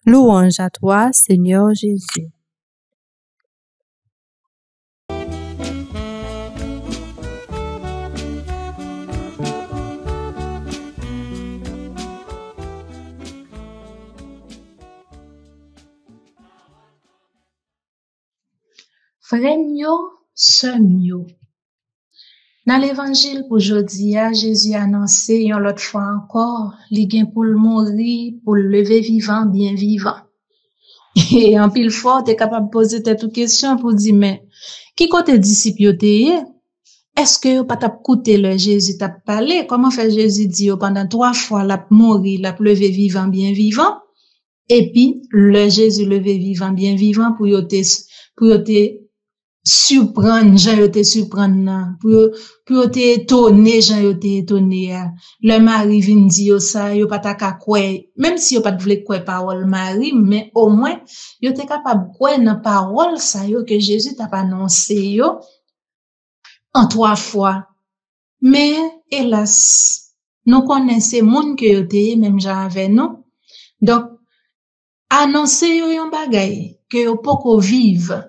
Louange à toi, Seigneur Jésus. Frère sœur mio. Dans l'évangile pour aujourd'hui, Jésus a annoncé une autre fois encore, li gen pour le mourir, pour le lever vivant, bien vivant. Et en pile fois, t'es capable de poser toute question pour dire, mais, qui côté disciple yo te? Est-ce que yo pas t'a écouté le Jésus t'a parlé? Comment fait Jésus dit yo pendant 3 fois la mourir, la lever vivant, bien vivant? Et puis, le Jésus levé vivant, bien vivant pour yo te surprendre, Jean yo te surprendre, pour yo te étonner, Jean yo te étonner. Le mari vin di yo ça, yo pas ta ka kwe, même si yo pas vle kwe parole mari, mais au moins, yo te capable kwe nan parole ça yo que Jésus t'a annoncé yo en 3 fois. Mais, hélas, nous connaissons moun que yo te même Jean avec nous. Donc, annoncer yo yon bagay que yo poko vive.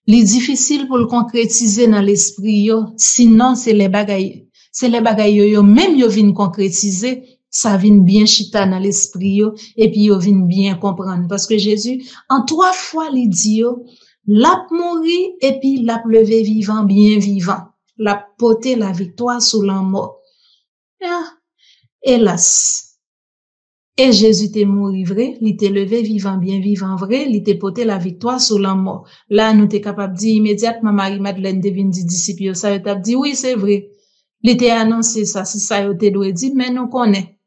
Li difficile pour le concrétiser dans l'esprit yo, sinon c'est les bagay yo même yo vinn concrétiser, ça vinn bien chita dans l'esprit yo et puis yo vinn bien comprendre parce que Jésus en 3 fois li dit yo, l'a mouri et puis l'a levé vivant bien vivant, l'a porté la victoire sur la mort. Hélas. Et Jésus t'est mouru vrai, il t'est levé vivant, bien vivant vrai, il t'est porté la victoire sur la mort. Là, nous t'es capable de dire immédiatement, Marie-Madeleine devine dit disciple, ça yo t'a dit, oui, c'est vrai. Il t'est annoncé ça, c'est ça yo t'es doit dire, mais nous connaît.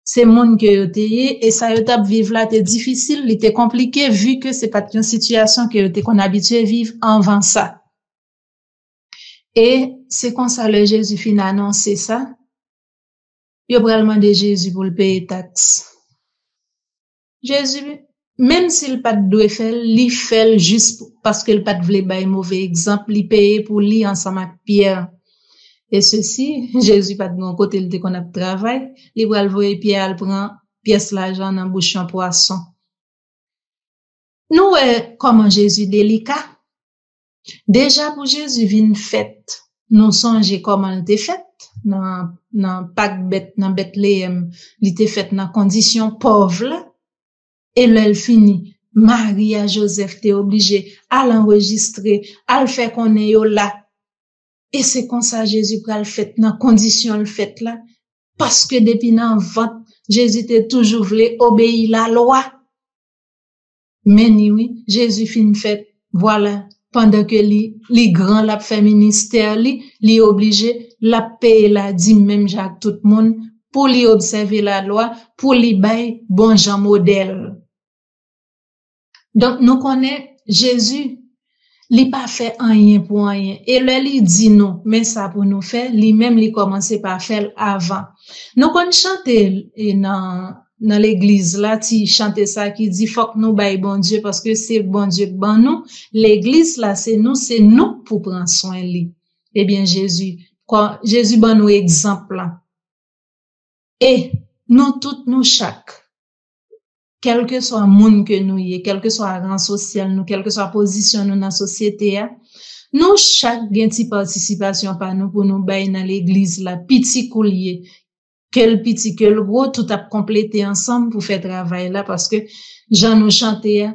C'est monde que yo t'es, et ça yo t'a vivre là, t'es difficile, il t'est compliqué, vu que c'est pas une situation que yo t'es qu'on habitué vivre avant ça. Et c'est comme ça le Jésus fin annoncé ça. Yo pral mande Jésus pour le payer taxe. Jésus, même s'il pas doit faire, li fait juste parce qu'il pas vle bay mauvais exemple, li paye pour li ensemble avec Pierre. Et ceci, Jésus pas de bon côté il te qu'on a travail, li pral voyer Pierre al prend pièce l'argent dans bouchon poisson. Nous comment Jésus délicat. Déjà pour Jésus vinn fête. Nous songe comment il était fait. Dans Pâques dans Bethléem, il était fait dans condition pauvre et là il finit Marie et Joseph t'es obligé à l'enregistrer, à le faire qu'on est là. Et c'est comme ça Jésus pral fait dans condition le fait là parce que depuis dans vente Jésus t'est toujours voulu obéir la loi. Mais oui, Jésus fin fait voilà pendant que li grand la fait ministère li obligé la paye la dit même Jacques tout le monde pour lui observer la loi, pour lui bailler bon Jean modèle. Donc, nous connaissons Jésus, il pas fait rien pour rien. Et là, il dit non, mais ça pour nous faire, lui-même, il commençait par faire avant. Nous connaissons chanter dans l'église là, ti chante ça qui dit faut que nous baille bon Dieu parce que c'est bon Dieu ban nous. L'église là, c'est nous pour prendre soin lui. Eh bien, Jésus ban nous exemple là. Et nous toutes, nous chaque, quel que soit le monde que nous y, quel que soit le rang social nous, quelle que soit la position nous dans la société, nous chaque gain ti participation par nous pour nous bailler dans l'église là, petit coulier, quel petit, quel gros, tout a complété ensemble pour faire travail là, parce que Jean nous chantait,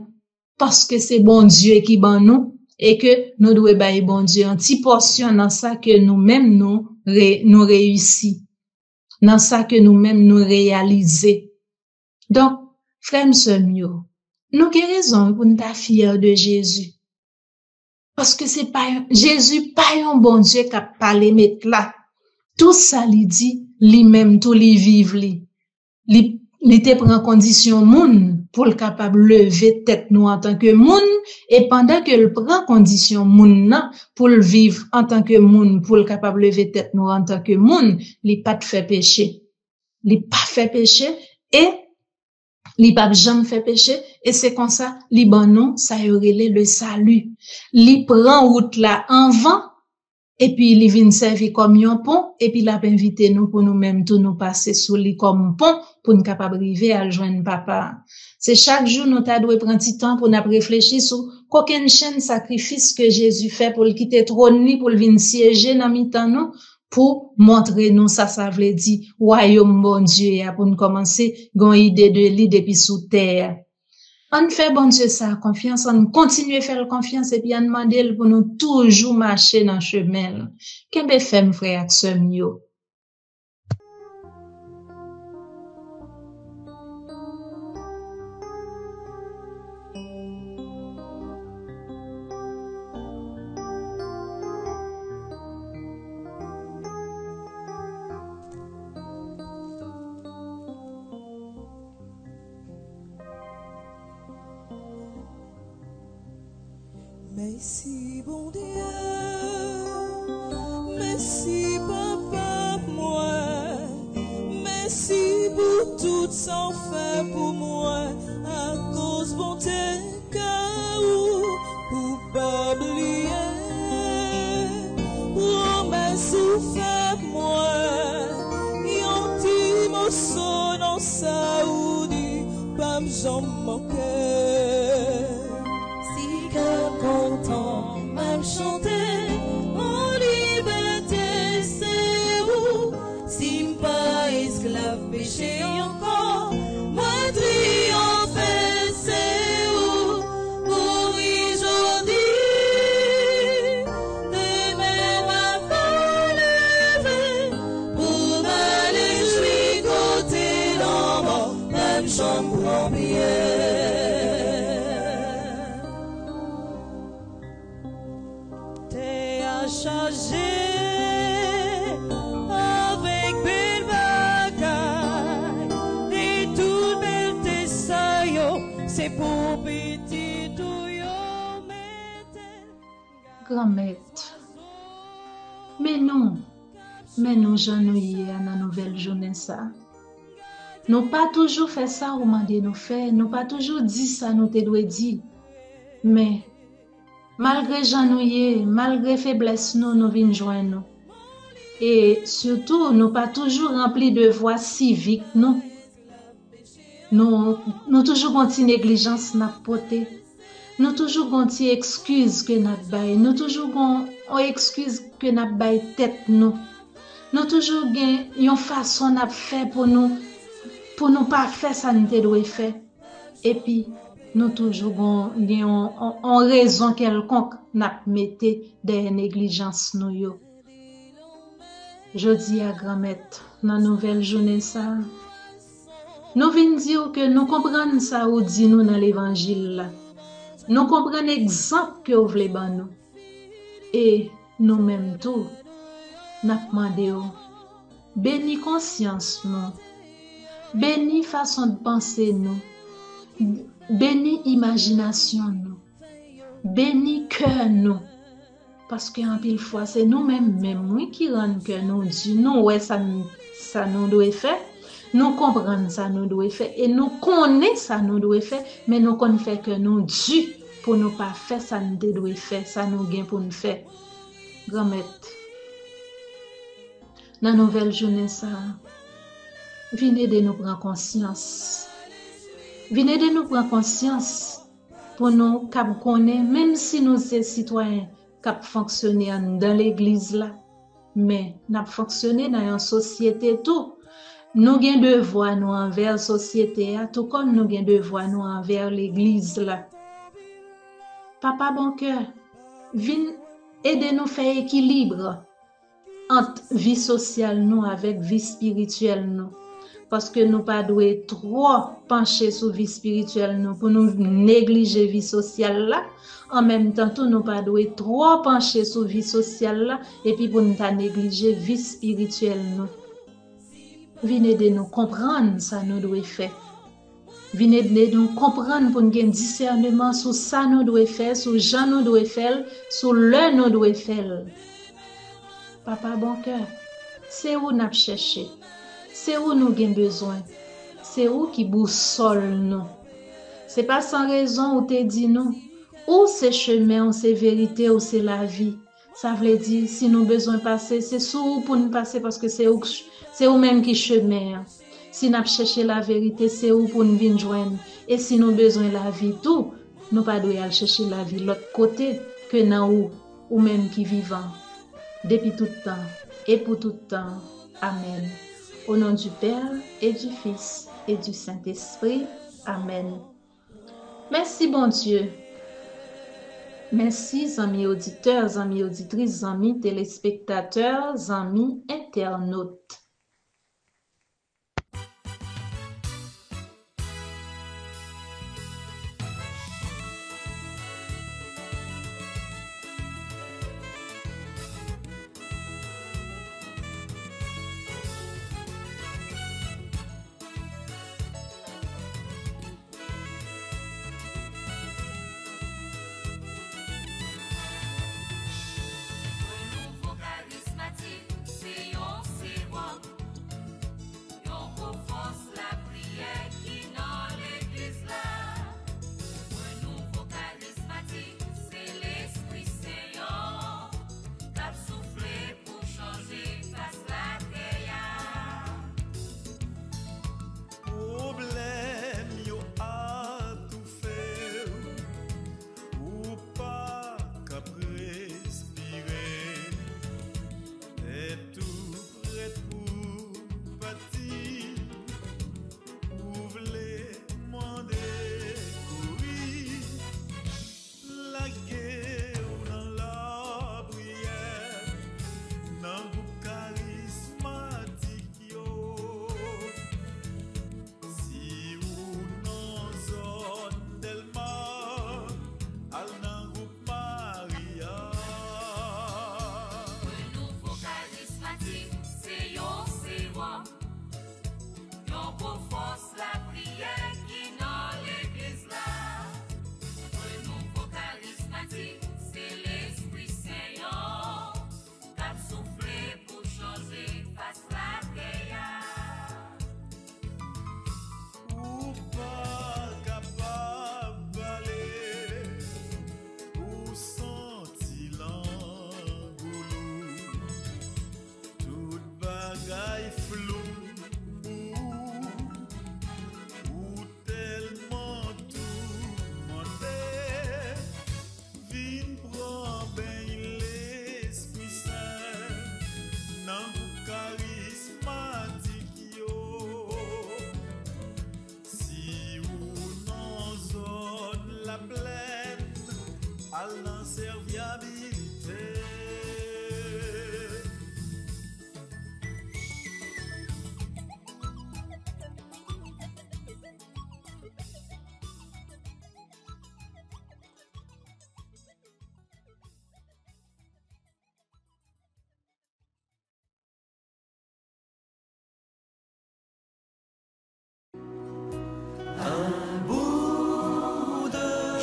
parce que c'est bon Dieu qui ban nous, et que nous devons bailler bon Dieu un petit portion dans ça que nous-mêmes nous réussis, dans ça que nous-mêmes nous réaliser. Donc, frère sœur mio, nous avons raison pour nous être fiers de Jésus. Parce que c'est pas Jésus, pas un bon Dieu qui a parlé mettre là. Tout ça, il dit, lui-même, tout lui vive, il te prend condition moun pour le capable lever tête nous en tant que moun, et pendant que le prend condition moun nan, pour le vivre en tant que moun, pour le capable lever tête nous en tant que moun, il pas de fait péché. Il pas fait péché, et li pa jamais fait péché, et c'est comme ça, li ban non, ça y aurait le salut. Li prend route là en vent, et puis li vient servir comme un pont, et puis l'a invité nous pour nous-mêmes tout nous passer sous li comme pont, pour nous capable arriver à joindre papa. C'est chaque jour nous t'a doit prendre petit temps pour nous réfléchir sur qu'aucun chaîne sacrifice que Jésus fait pour le quitter trône ni pour le venir siéger dans mi-temps nous, pour montrer nous ça veut dire royaume bon Dieu pour nous commencer gon idée de lui depuis sous terre. On fait bon Dieu ça confiance, on continue à faire confiance et puis on demande pour nous toujours marcher dans chemin. Kembe femme frère ak sœur mio. Merci bon Dieu, merci papa moi, merci pour tout ça fait pour moi, à cause bon tes ou pour pas oublier, pour me souffrir moi, yon ti mo son ça ou dit pas j'en manquer. Content, même chanter en liberté, c'est où? Si pas esclave, péché encore, moi triompher, c'est où? Pour aujourd'hui, demain ma femme levée, pour m'aller jouer côté l'homme, même chambre en biais. Chargé avec belle bagaille et tout belle tessayo, c'est pour petit tout yo mette. Grand-mère, mais non, j'ennuie à la nouvelle journée ça. Nous pas toujours fait ça ou mandé nous faire, nous pas toujours dit ça nous te doit dire, mais malgré j'ennuyé, malgré faiblesse, nous venons joindre nous. Et surtout, nous pas toujours remplis de voies civiques, nous toujours une négligence n'a porté. Nous toujours une excuse que n'a bail, nous toujours une excuse que n'a bail tête nous. Nous toujours une façon n'a fait pour nous pas faire ça nous te doit faire. Et puis nous toujours en raison quelconque n'a mette des négligences nous yo. Je dis à grand-mère dans nouvelle journée ça. Nous venons dire que nous comprenons ça ou dit nous dans l'évangile là. Nous comprenons l'exemple que vous voulez ban nous. Et nous même tout n'a demandé bénis conscience nous, bénis façon de penser nous, bénis imagination nous, bénis cœur nous. Parce qu'en pile fois, c'est nous-mêmes même qui rendent que nous disons, nous, ouais, ça nous doit faire, nous comprenons ça nous doit faire, et nous connaissons ça nous doit faire, mais nous ne fait que nous disons pour nous pas faire ça nous doit faire, ça nous gain pour nous faire. Grand-mère, dans la nouvelle journée, ça, venez de nous prendre conscience. Venez de nous prendre conscience pour nous connaître, même si nous sommes citoyens, cap fonctionner dans l'église là, mais n'a fonctionné dans une société tout. Nous avons devoir nous envers la société, tout comme nous avons devoir nous envers l'église là. Papa bon cœur, viens aider nous faire équilibre entre vie sociale nous avec vie spirituelle nous. Parce que nous pas doué trop pencher sur vie spirituelle nous pour nous négliger vie sociale là. En même temps, tout nous pas doué trop pencher sur vie sociale là et puis pour nous pas négliger vie spirituelle nous. Venez de nous comprendre ça nous doit faire. Venez de nous comprendre pour nous gagner discernement sur ça nous doit faire, sur Jean nous doit faire, sur l'heure nous doit faire. Papa bon cœur, c'est où nous chercher. C'est où nous avons besoin. C'est où qui boussole nous. C'est pas sans raison où te dit nous. Ou c'est chemin, ou c'est vérité, ou c'est la vie. Ça veut dire, si nous avons besoin de passer, c'est sous pour nous passer parce que c'est où même qui chemin. Si nous cherché la vérité, c'est où pour nous venir joindre. Et si nous avons besoin de la vie, tout, nous pas doit aller chercher la vie de l'autre côté que dans ou même qui vivant. Depuis tout temps et pour tout temps. Amen. Au nom du Père et du Fils et du Saint-Esprit. Amen. Merci, bon Dieu. Merci, amis auditeurs, amis auditrices, amis téléspectateurs, amis internautes.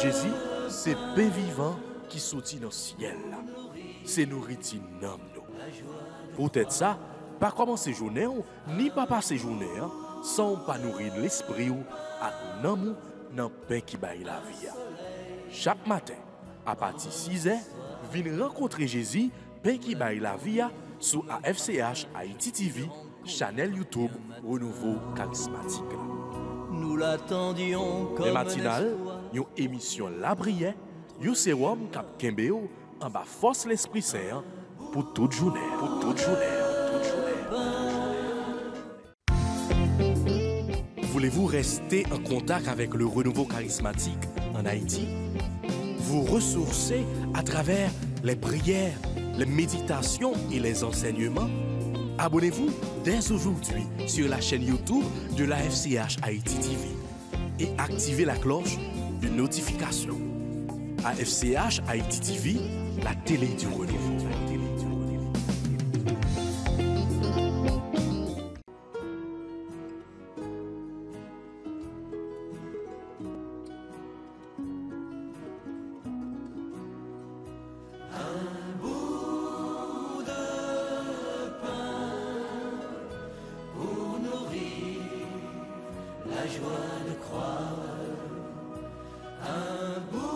Jésus, c'est pain vivant qui sortit dans le ciel. C'est nourriture nam nous. Peut-être ça, pas commencer journée ni pas passer journée sans pas nourrir l'esprit ou à nan dans pain qui baille la vie. Chaque matin, à partir de 6h, venez rencontrer Jésus, pain qui baille la vie sur AFCH Haïti TV, channel YouTube Renouveau Charismatique. Nous l'attendions comme Le matinal, une émission La Prière, un sérum cap Kembeo en bas force l'Esprit Saint pour toute journée. Pour toute journée. Voulez-vous rester en contact avec le renouveau charismatique en Haïti? Vous ressourcer à travers les prières, les méditations et les enseignements? Abonnez-vous dès aujourd'hui sur la chaîne YouTube de la FCH Haïti TV et activez la cloche de notification. AFCH Haïti TV, la télé du renouveau. La joie de croire un bout